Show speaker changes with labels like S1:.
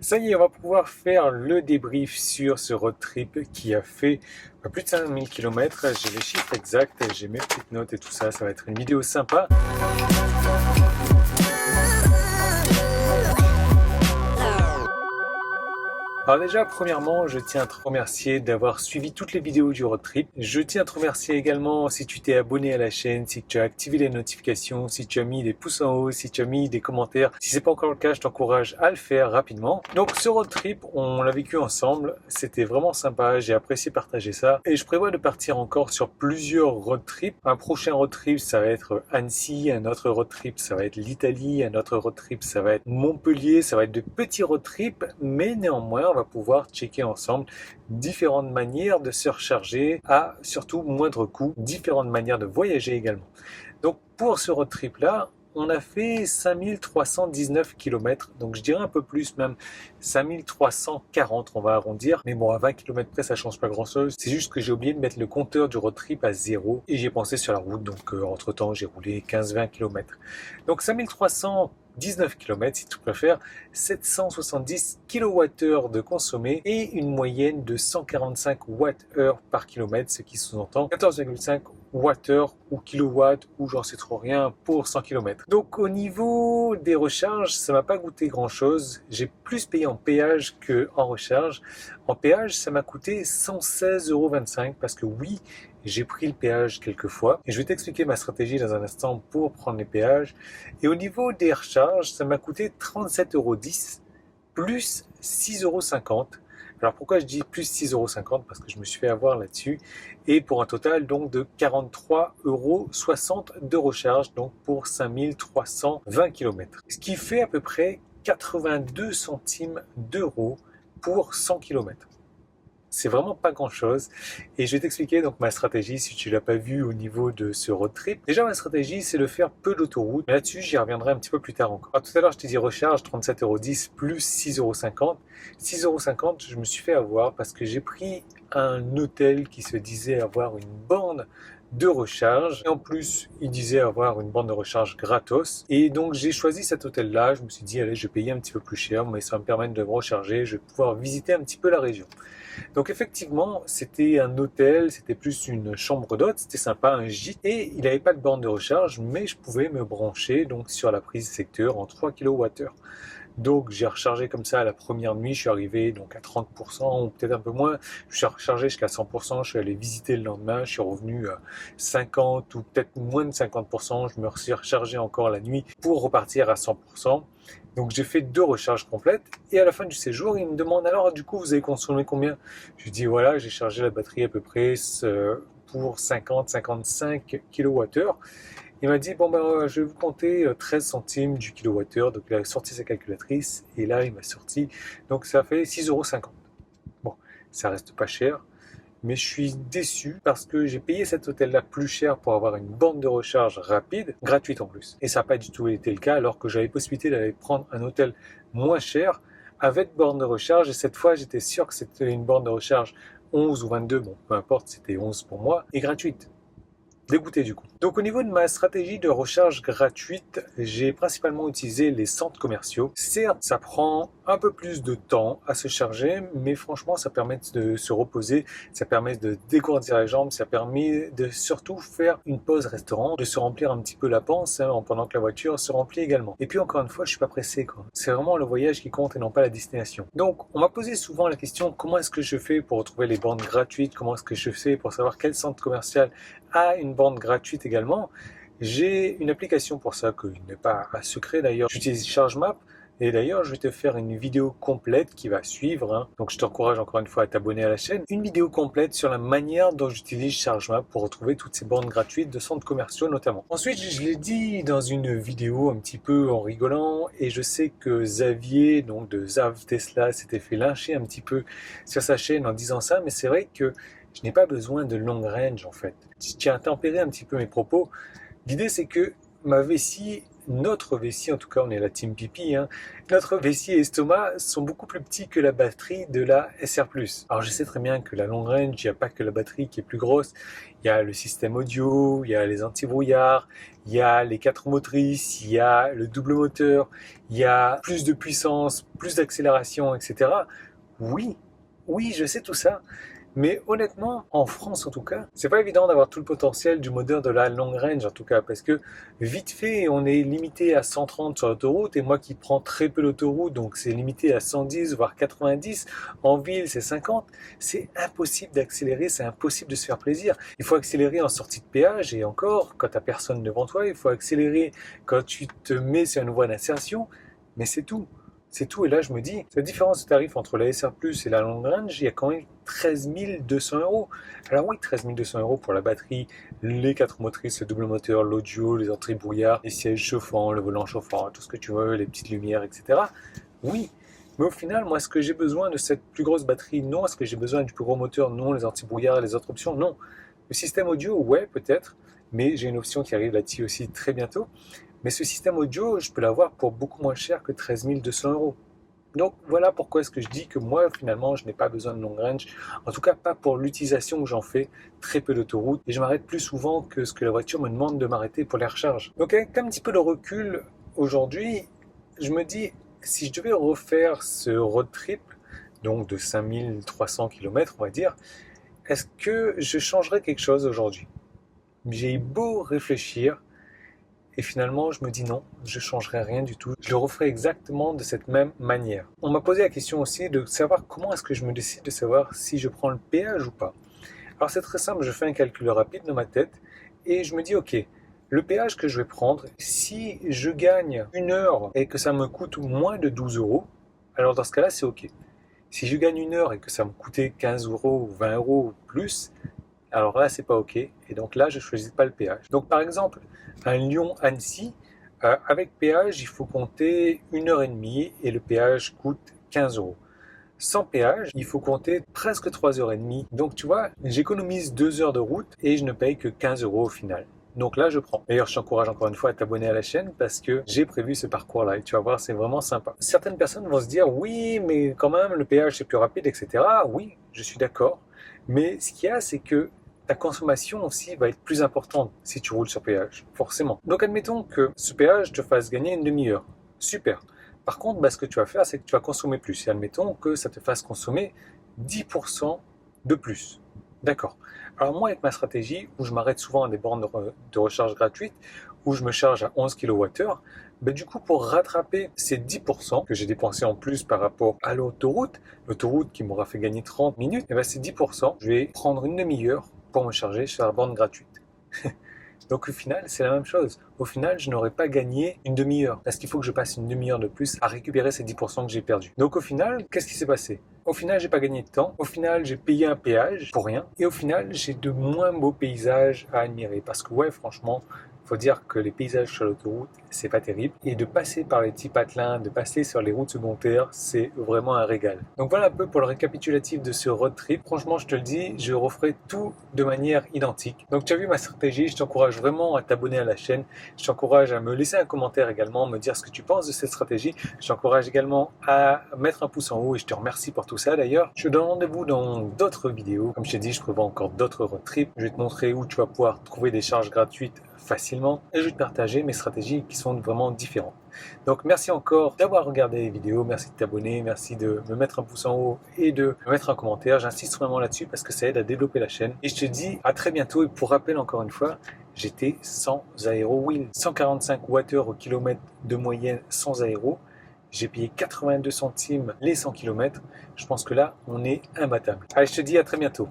S1: Ça y est, on va pouvoir faire le débrief sur ce road trip qui a fait plus de 5000 km. J'ai les chiffres exacts, j'ai mes petites notes et tout ça. Ça va être une vidéo sympa. Alors déjà, premièrement, je tiens à te remercier d'avoir suivi toutes les vidéos du road trip. Je tiens à te remercier également si tu t'es abonné à la chaîne, si tu as activé les notifications, si tu as mis des pouces en haut, si tu as mis des commentaires. Si c'est pas encore le cas, je t'encourage à le faire rapidement. Donc ce road trip, on l'a vécu ensemble. C'était vraiment sympa, j'ai apprécié partager ça. Et je prévois de partir encore sur plusieurs road trips. Un prochain road trip, ça va être Annecy. Un autre road trip, ça va être l'Italie. Un autre road trip, ça va être Montpellier. Ça va être de petits road trips, mais néanmoins, on va pouvoir checker ensemble différentes manières de se recharger à surtout moindre coût, différentes manières de voyager également. Donc pour ce road trip là, on a fait 5319 km, donc je dirais un peu plus même, 5340 on va arrondir, mais bon à 20 km près ça change pas grand chose, c'est juste que j'ai oublié de mettre le compteur du road trip à 0 et j'ai pensé sur la route, donc entre temps j'ai roulé 15-20 km. Donc 5319 km si tu préfères, 770 kWh de consommé et une moyenne de 145 Wh par kilomètre, ce qui sous-entend 14,5 Wh ou kilowatts ou j'en sais trop rien pour 100 km. Donc au niveau des recharges, ça m'a pas coûté grand chose. J'ai plus payé en péage que en recharge. En péage, ça m'a coûté 116,25 € parce que oui, j'ai pris le péage quelques fois et je vais t'expliquer ma stratégie dans un instant pour prendre les péages. Et au niveau des recharges, ça m'a coûté 37,10 € plus 6,50 €. Alors pourquoi je dis plus 6,50 € parce que je me suis fait avoir là-dessus et pour un total donc de 43,60 € de recharge donc pour 5320 km. Ce qui fait à peu près 82 centimes d'euros pour 100 km. C'est vraiment pas grand chose et je vais t'expliquer donc ma stratégie si tu l'as pas vu au niveau de ce road trip. Déjà ma stratégie c'est de faire peu d'autoroute, mais là-dessus j'y reviendrai un petit peu plus tard encore. Alors, tout à l'heure je t'ai dit recharge 37,10 € plus 6,50 €. 6,50 €, je me suis fait avoir parce que j'ai pris un hôtel qui se disait avoir une borne de recharge et en plus il disait avoir une borne de recharge gratos et donc j'ai choisi cet hôtel là. Je me suis dit allez je vais payer un petit peu plus cher mais ça va me permettre de me recharger, je vais pouvoir visiter un petit peu la région. Donc effectivement, c'était un hôtel, c'était plus une chambre d'hôte, c'était sympa, un gîte, et il n'avait pas de borne de recharge, mais je pouvais me brancher donc sur la prise secteur en 3 kWh. Donc j'ai rechargé comme ça la première nuit, je suis arrivé donc à 30% ou peut-être un peu moins, je suis rechargé jusqu'à 100%, je suis allé visiter le lendemain, je suis revenu à 50 ou peut-être moins de 50%, je me suis rechargé encore la nuit pour repartir à 100%. Donc j'ai fait 2 recharges complètes et à la fin du séjour, il me demande alors du coup vous avez consommé combien? Je lui dis voilà, j'ai chargé la batterie à peu près pour 50-55 kWh. Il m'a dit bon ben je vais vous compter 13 centimes du kilowattheure. Donc il a sorti sa calculatrice et là il m'a sorti donc ça fait 6,50 €. Bon, ça reste pas cher. Mais je suis déçu parce que j'ai payé cet hôtel-là plus cher pour avoir une borne de recharge rapide, gratuite en plus. Et ça n'a pas du tout été le cas alors que j'avais possibilité d'aller prendre un hôtel moins cher avec borne de recharge. Et cette fois, j'étais sûr que c'était une borne de recharge 11 ou 22, bon, peu importe, c'était 11 pour moi, et gratuite. Dégoûté du coup. Donc au niveau de ma stratégie de recharge gratuite, j'ai principalement utilisé les centres commerciaux. Certes, ça prend un peu plus de temps à se charger, mais franchement, ça permet de se reposer, ça permet de dégourdir les jambes, ça permet de surtout faire une pause restaurant, de se remplir un petit peu la panse pendant que la voiture se remplit également. Et puis encore une fois, je suis pas pressé quoi. C'est vraiment le voyage qui compte et non pas la destination. Donc on m'a posé souvent la question comment est-ce que je fais pour retrouver les bornes gratuites, comment est-ce que je fais pour savoir quel centre commercial a une borne gratuite également. J'ai une application pour ça qui n'est pas un secret d'ailleurs. J'utilise ChargeMap et d'ailleurs je vais te faire une vidéo complète qui va suivre. Donc je t'encourage encore une fois à t'abonner à la chaîne. Une vidéo complète sur la manière dont j'utilise ChargeMap pour retrouver toutes ces bornes gratuites de centres commerciaux notamment. Ensuite je l'ai dit dans une vidéo un petit peu en rigolant et je sais que Xavier donc de Zav Tesla s'était fait lyncher un petit peu sur sa chaîne en disant ça, mais c'est vrai que je n'ai pas besoin de long range en fait. Je tiens à tempérer un petit peu mes propos. L'idée c'est que ma vessie notre vessie, en tout cas on est la team pipi, hein, notre vessie et estomac sont beaucoup plus petits que la batterie de la SR+. Alors je sais très bien que la long range, il n'y a pas que la batterie qui est plus grosse, il y a le système audio, il y a les anti-brouillard, il y a les 4 motrices, il y a le double moteur, il y a plus de puissance, plus d'accélération, etc. Oui, oui, je sais tout ça. Mais honnêtement, en France en tout cas, c'est pas évident d'avoir tout le potentiel du moteur de la long range en tout cas, parce que vite fait, on est limité à 130 sur l'autoroute, et moi qui prends très peu l'autoroute, donc c'est limité à 110 voire 90, en ville c'est 50, c'est impossible d'accélérer, c'est impossible de se faire plaisir. Il faut accélérer en sortie de péage, et encore, quand t'as personne devant toi, il faut accélérer quand tu te mets sur une voie d'insertion, mais c'est tout. C'est tout, et là je me dis, la différence de tarif entre la SR+, et la long range, il y a quand même 13 200 euros. Alors oui, 13 200 euros pour la batterie, les 4 motrices, le double moteur, l'audio, les anti-brouillards, les sièges chauffants, le volant chauffant, tout ce que tu veux, les petites lumières, etc. Oui, mais au final, moi, est-ce que j'ai besoin de cette plus grosse batterie? Non. Est-ce que j'ai besoin du plus gros moteur? Non. Les anti-brouillards et les autres options? Non. Le système audio, ouais, peut-être, mais j'ai une option qui arrive là-dessus aussi très bientôt. Mais ce système audio, je peux l'avoir pour beaucoup moins cher que 13 200 euros. Donc voilà pourquoi est-ce que je dis que moi finalement je n'ai pas besoin de long range, en tout cas pas pour l'utilisation que j'en fais, très peu d'autoroute, et je m'arrête plus souvent que ce que la voiture me demande de m'arrêter pour les recharges. Donc avec un petit peu de recul aujourd'hui, je me dis si je devais refaire ce road trip, donc de 5300 km on va dire, est-ce que je changerais quelque chose aujourd'hui? J'ai beau réfléchir, et finalement, je me dis non, je ne changerai rien du tout. Je le referai exactement de cette même manière. On m'a posé la question aussi de savoir comment est-ce que je me décide de savoir si je prends le péage ou pas. Alors c'est très simple, je fais un calcul rapide dans ma tête et je me dis ok, le péage que je vais prendre, si je gagne une heure et que ça me coûte moins de 12 euros, alors dans ce cas-là c'est ok. Si je gagne une heure et que ça me coûtait 15 euros ou 20 euros ou plus, alors là, c'est pas OK. Et donc là, je ne choisis pas le péage. Donc par exemple, un Lyon-Annecy, avec péage, il faut compter 1 heure et demie et le péage coûte 15 euros. Sans péage, il faut compter presque 3 heures et demie. Donc tu vois, j'économise 2 heures de route et je ne paye que 15 euros au final. Donc là, je prends. D'ailleurs, je t'encourage encore une fois à t'abonner à la chaîne parce que j'ai prévu ce parcours-là et tu vas voir, c'est vraiment sympa. Certaines personnes vont se dire, oui, mais quand même, le péage c'est plus rapide, etc. Oui, je suis d'accord. Mais ce qu'il y a, c'est que ta consommation aussi va être plus importante si tu roules sur péage, forcément. Donc admettons que ce péage te fasse gagner une demi-heure. Super. Par contre, ce que tu vas faire, c'est que tu vas consommer plus. Et admettons que ça te fasse consommer 10% de plus. D'accord. Alors moi, avec ma stratégie, où je m'arrête souvent à des bornes de recharge gratuites, où je me charge à 11 kWh, du coup, pour rattraper ces 10% que j'ai dépensé en plus par rapport à l'autoroute qui m'aura fait gagner 30 minutes, et ces 10%, je vais prendre une demi-heure pour me charger sur la borne gratuite. Donc au final, c'est la même chose. Au final, je n'aurais pas gagné une demi-heure parce qu'il faut que je passe une demi-heure de plus à récupérer ces 10% que j'ai perdus. Donc au final, qu'est-ce qui s'est passé? Au final, j'ai pas gagné de temps. Au final, j'ai payé un péage pour rien. Et au final, j'ai de moins beaux paysages à admirer. Parce que ouais, franchement, faut dire que les paysages sur l'autoroute, c'est pas terrible. Et de passer par les petits patelins, de passer sur les routes secondaires, c'est vraiment un régal. Donc voilà un peu pour le récapitulatif de ce road trip. Franchement, je te le dis, je referai tout de manière identique. Donc tu as vu ma stratégie, je t'encourage vraiment à t'abonner à la chaîne. Je t'encourage à me laisser un commentaire également, me dire ce que tu penses de cette stratégie. Je t'encourage également à mettre un pouce en haut et je te remercie pour tout ça d'ailleurs. Je te donne rendez-vous dans d'autres vidéos. Comme je t'ai dit, je prévois encore d'autres road trips. Je vais te montrer où tu vas pouvoir trouver des charges gratuites facilement et je vais te partager mes stratégies qui sont vraiment différentes. Donc merci encore d'avoir regardé les vidéos, merci de t'abonner, merci de me mettre un pouce en haut et de me mettre un commentaire. J'insiste vraiment là-dessus parce que ça aide à développer la chaîne. Et je te dis à très bientôt et pour rappel encore une fois, j'étais sans aéro wheel, 145 Wh au kilomètre de moyenne sans aéro. J'ai payé 82 centimes les 100 km. Je pense que là, on est imbattable. Allez, je te dis à très bientôt.